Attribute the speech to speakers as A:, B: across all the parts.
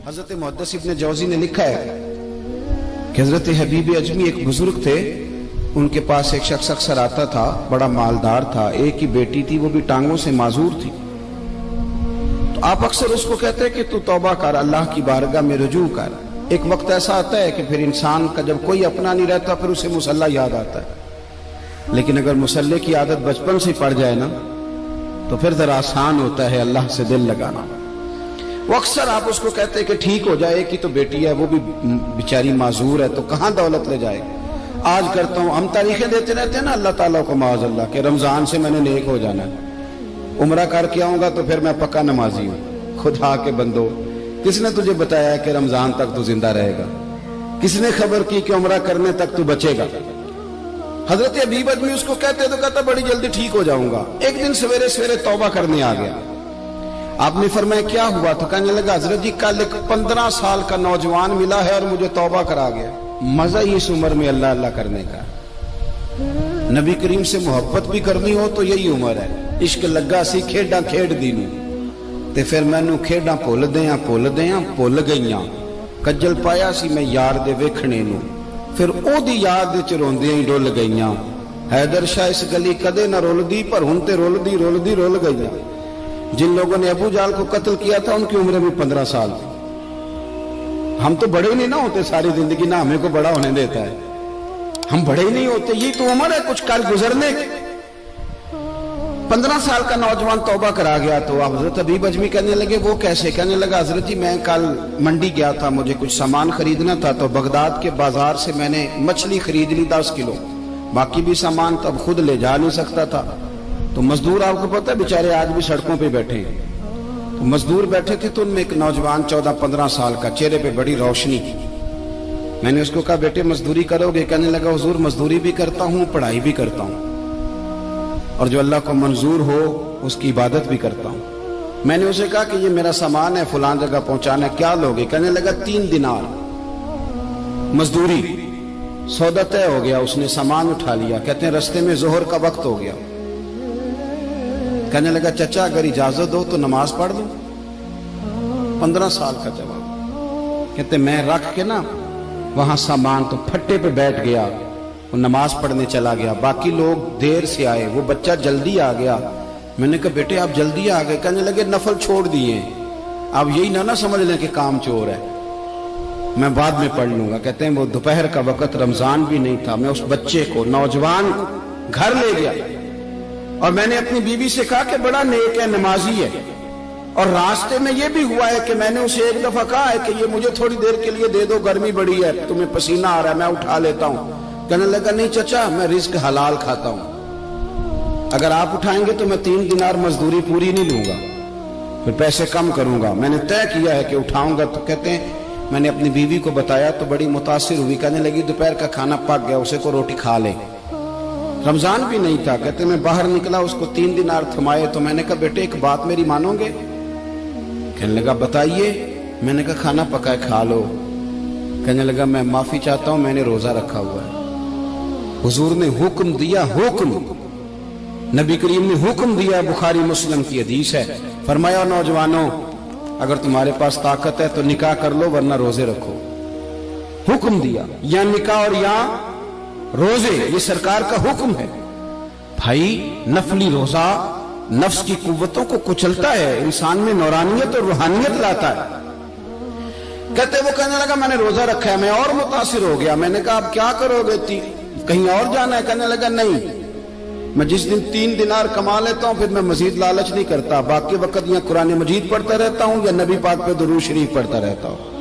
A: حضرت محدث ابن جوزی نے لکھا ہے کہ حضرت حبیب اجمی ایک بزرگ تھے، ان کے پاس ایک شخص اکثر آتا تھا، بڑا مالدار تھا، ایک ہی بیٹی تھی، وہ بھی ٹانگوں سے معذور تھی۔ تو آپ اکثر اس کو کہتے ہیں کہ تو توبہ کر، اللہ کی بارگاہ میں رجوع کر۔ ایک وقت ایسا آتا ہے کہ پھر انسان کا جب کوئی اپنا نہیں رہتا پھر اسے مصلی یاد آتا ہے، لیکن اگر مصلی کی عادت بچپن سے پڑ جائے نا تو پھر ذرا آسان ہوتا ہے اللہ سے دل لگانا۔ وہ اکثر آپ اس کو کہتے ہیں کہ ٹھیک ہو جائے کہ تو بیٹی ہے، وہ بھی بیچاری معذور ہے، تو کہاں دولت لے جائے۔ آج کرتا ہوں، ہم تاریخیں دیتے رہتے ہیں نا اللہ تعالیٰ کو معاذ اللہ کہ رمضان سے میں نے نیک ہو جانا ہے، عمرہ کر کے آؤں گا تو پھر میں پکا نمازی ہوں۔ خدا کے بندو، کس نے تجھے بتایا کہ رمضان تک تو زندہ رہے گا؟ کس نے خبر کی کہ عمرہ کرنے تک تو بچے گا؟ حضرت حبیب اجمی اس کو کہتے تو کہتا بڑی جلدی ٹھیک ہو جاؤں گا۔ ایک دن سویرے سویرے توبہ کرنے آ گیا۔ آپ نے فرمایا کیا ہوا؟ تو کہنے لگا حضرت جی کل ایک 15 سال کا نوجوان ملا ہے اور مجھے توبہ کرا گیا۔ مزہ ہی اس عمر میں اللہ اللہ کرنے کا، نبی کریم سے محبت بھی کرنی ہو تو یہی عمر ہے۔ عشق لگا سی کھیڈاں کھیڈ دی نوں تے پھر مینوں کھیڈاں بھول دیاں بھول گئیاں، کجل پایا سی میں یار دے ویکھنے نوں پھر او دی یاد وچ روندیاں ہی ڈول گئیاں۔ حیدر شاہ اس گلی کدے نہ رول دی پر ہن تے رول گئیاں۔ جن لوگوں نے ابو جہل کو قتل کیا تھا ان کی عمر بھی 15 سال تھی۔ ہم تو بڑے ہی نہیں نہ ہوتے ساری زندگی، نہ ہمیں کو بڑا ہونے دیتا ہے، ہم بڑے ہی نہیں ہوتے، یہ تو عمر ہے کچھ کر گزرنے کی۔ 15 سال کا نوجوان توبہ کرا گیا تو حضرت حبیب اجمی کہنے لگے وہ کیسے؟ کہنے لگا حضرت جی میں کل منڈی گیا تھا، مجھے کچھ سامان خریدنا تھا، تو بغداد کے بازار سے میں نے مچھلی خرید لی 10 کلو، باقی بھی سامان تب خود لے جا نہیں سکتا تھا۔ تو مزدور آپ کو پتہ ہے بیچارے آج بھی سڑکوں پہ بیٹھے ہیں، تو مزدور بیٹھے تھے تو ان میں ایک نوجوان 14-15 سال کا، چہرے پہ بڑی روشنی۔ میں نے اس کو کہا بیٹے مزدوری کرو گے؟ کہنے لگا حضور مزدوری بھی کرتا ہوں پڑھائی بھی کرتا ہوں، اور جو اللہ کو منظور ہو اس کی عبادت بھی کرتا ہوں۔ میں نے اسے کہا کہ یہ میرا سامان ہے فلاں جگہ پہنچانا ہے، کیا لوگے؟ کہنے لگا 3 دینار مزدوری۔ سودا طے ہو گیا، اس نے سامان اٹھا لیا۔ کہتے ہیں رستے میں ظہر کا وقت ہو گیا، کہنے لگا چچا اگر اجازت دو تو نماز پڑھ دوں۔ 15 سال کا جواب۔ کہتے میں رکھ کے نا وہاں سامان تو پھٹے پہ بیٹھ گیا، وہ نماز پڑھنے چلا گیا، باقی لوگ دیر سے آئے، وہ بچہ جلدی آ گیا۔ میں نے کہا بیٹے آپ جلدی آ گئے؟ کہنے لگے نفل چھوڑ دیے، آپ یہی نہ سمجھ لیں کہ کام چور ہے، میں بعد میں پڑھ لوں گا۔ کہتے ہیں وہ دوپہر کا وقت، رمضان بھی نہیں تھا، میں اس بچے کو نوجوان گھر لے گیا اور میں نے اپنی بیوی سے کہا کہ بڑا نیک ہے، نمازی ہے، اور راستے میں یہ بھی ہوا ہے کہ میں نے اسے ایک دفعہ کہا ہے کہ یہ مجھے تھوڑی دیر کے لیے دے دو، گرمی بڑی ہے، تمہیں پسینہ آ رہا ہے، میں اٹھا لیتا ہوں۔ کہنے لگا نہیں چچا میں رزق حلال کھاتا ہوں، اگر آپ اٹھائیں گے تو میں 3 دینار مزدوری پوری نہیں لوں گا، پھر پیسے کم کروں گا، میں نے طے کیا ہے کہ اٹھاؤں گا۔ تو کہتے ہیں میں نے اپنی بیوی کو بتایا تو بڑی متاثر ہوئی، کہنے لگی دوپہر کا کھانا پک گیا، اسے کو روٹی کھا لے، رمضان بھی نہیں تھا۔ کہتے میں باہر نکلا، اس کو 3 دینار تھمائے، تو میں نے کہا بیٹے ایک بات میری مانو گے؟ کہنے لگا بتائیے۔ میں نے کہا کھانا پکا ہے کھا لو۔ کہنے لگا میں معافی چاہتا ہوں میں نے روزہ رکھا ہوا ہے۔ حضور نے حکم دیا، حکم نبی کریم نے حکم دیا، بخاری مسلم کی حدیث ہے، فرمایا نوجوانوں اگر تمہارے پاس طاقت ہے تو نکاح کر لو ورنہ روزے رکھو۔ حکم دیا، یا نکاح اور یا روزے، یہ سرکار کا حکم ہے۔ بھائی نفلی روزہ نفس کی قوتوں کو کچلتا ہے، انسان میں نورانیت اور روحانیت لاتا ہے۔ کہتے وہ کہنے لگا میں نے روزہ رکھا ہے، میں اور متاثر ہو گیا۔ میں نے کہا اب کیا کرو گے؟ کہیں اور جانا ہے؟ کہنے لگا نہیں، میں جس دن 3 دینار کما لیتا ہوں پھر میں مزید لالچ نہیں کرتا، باقی وقت یا قرآن مجید پڑھتا رہتا ہوں یا نبی پاک پہ درود شریف پڑھتا رہتا ہوں۔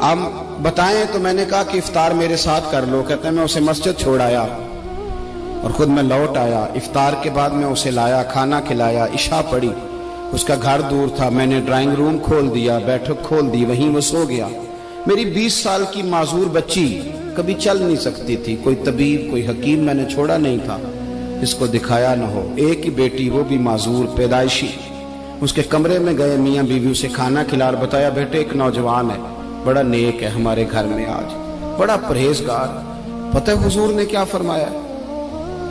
A: آپ بتائیں تو میں نے کہا کہ افطار میرے ساتھ کر لو۔ کہتے ہیں میں اسے مسجد چھوڑ آیا اور خود میں لوٹ آیا، افطار کے بعد میں اسے لایا، کھانا کھلایا، عشاء پڑھی، اس کا گھر دور تھا، میں نے ڈرائنگ روم کھول دیا، بیٹھک کھول دی، وہیں وہ سو گیا۔ میری 20 سال کی معذور بچی کبھی چل نہیں سکتی تھی، کوئی طبیب کوئی حکیم میں نے چھوڑا نہیں تھا اس کو دکھایا نہ ہو، ایک ہی بیٹی وہ بھی معذور پیدائشی۔ اس کے کمرے میں گئے، میاں بیوی اسے کھانا کھلا اور بتایا بیٹے ایک نوجوان ہے بڑا نیک ہے ہمارے گھر میں، آج بڑا پرہیزگار۔ پتہ ہے حضور نے کیا فرمایا؟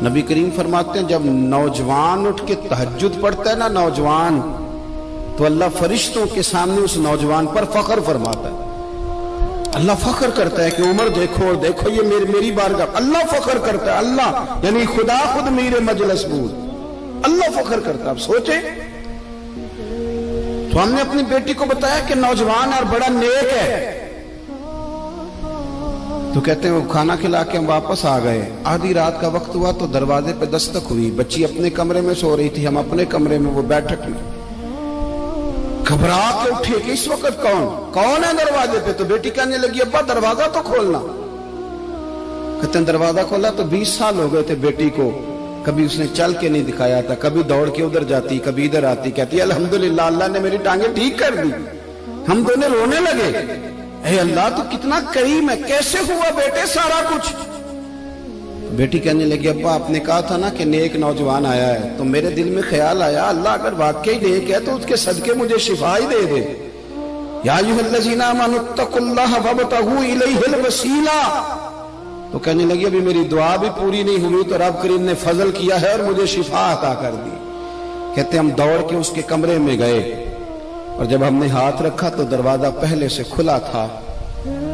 A: نبی کریم فرماتے ہیں جب نوجوان اٹھ کے تہجد پڑھتا ہے نا، نوجوان تو اللہ فرشتوں کے سامنے اس نوجوان پر فخر فرماتا ہے. اللہ فخر کرتا ہے کہ عمر دیکھو اور دیکھو یہ میری بارگاہ. اللہ فخر کرتا ہے, اللہ یعنی خدا خود میرے مجلس بود, اللہ فخر کرتا ہے. اب سوچیں, تو ہم نے اپنی بیٹی کو بتایا کہ نوجوان اور بڑا نیک ہے, تو کہتے ہیں وہ کھانا کھلا کے ہم واپس آ گئے. آدھی رات کا وقت ہوا تو دروازے پہ دستک ہوئی. بچی اپنے کمرے میں سو رہی تھی, ہم اپنے کمرے میں, وہ بیٹھک میں. گھبرا کے اٹھے کہ اس وقت کون ہے دروازے پہ؟ تو بیٹی کہنے لگی ابا دروازہ تو کھولنا. کہتے ہیں دروازہ کھولا تو 20 سال ہو گئے تھے بیٹی کو, کبھی اس نے چل کے نہیں دکھایا تھا, کبھی دوڑ کے ادھر جاتی, کبھی ادھر آتی. کہتی ہے الحمدللہ اللہ نے میری ٹانگیں ٹھیک کر دی. ہم دونوں رونے لگے, اے اللہ تو کتنا کریم ہے, کیسے ہوا بیٹے سارا کچھ؟ بیٹی کہنے لگی ابا آپ نے کہا تھا نا کہ نیک نوجوان آیا ہے, تو میرے دل میں خیال آیا اللہ اگر واقعی نیک ہے تو اس کے صدقے مجھے شفا ہی دے دے. یا ایھا الذین آمنوا اتقوا اللہ وابتغوا الیہ الوسیلہ. تو کہنے لگی ابھی میری دعا بھی پوری نہیں ہوئی تو رب کریم نے فضل کیا ہے اور مجھے شفا عطا کر دی. کہتے ہم دوڑ کے اس کے کمرے میں گئے, اور جب ہم نے ہاتھ رکھا تو دروازہ پہلے سے کھلا تھا,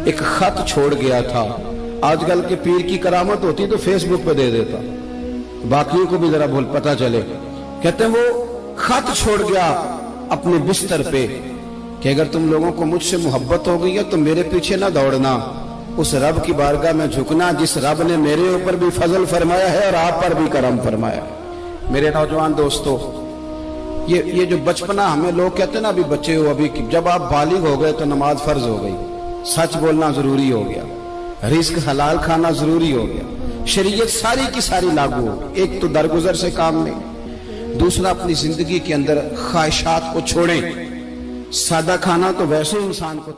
A: ایک خط چھوڑ گیا تھا. آج کل کے پیر کی کرامت ہوتی تو فیس بک پہ دے دیتا, باقیوں کو بھی ذرا بھول پتہ چلے. کہتے ہیں وہ خط چھوڑ گیا اپنے بستر پہ کہ اگر تم لوگوں کو مجھ سے محبت ہو گئی ہے تو میرے پیچھے نہ دوڑنا, اس رب کی بارگاہ میں جھکنا جس رب نے میرے اوپر بھی فضل فرمایا ہے اور آپ پر بھی کرم فرمایا. میرے نوجوان دوستو, یہ جو بچپنا ہمیں لوگ کہتے ہیں نا ابھی بچے ہو, ابھی جب آپ بالغ ہو گئے تو نماز فرض ہو گئی, سچ بولنا ضروری ہو گیا, رزق حلال کھانا ضروری ہو گیا, شریعت ساری کی ساری لاگو ہو. ایک تو درگزر سے کام لیں, دوسرا اپنی زندگی کے اندر خواہشات کو چھوڑیں. سادہ کھانا تو ویسے انسان کو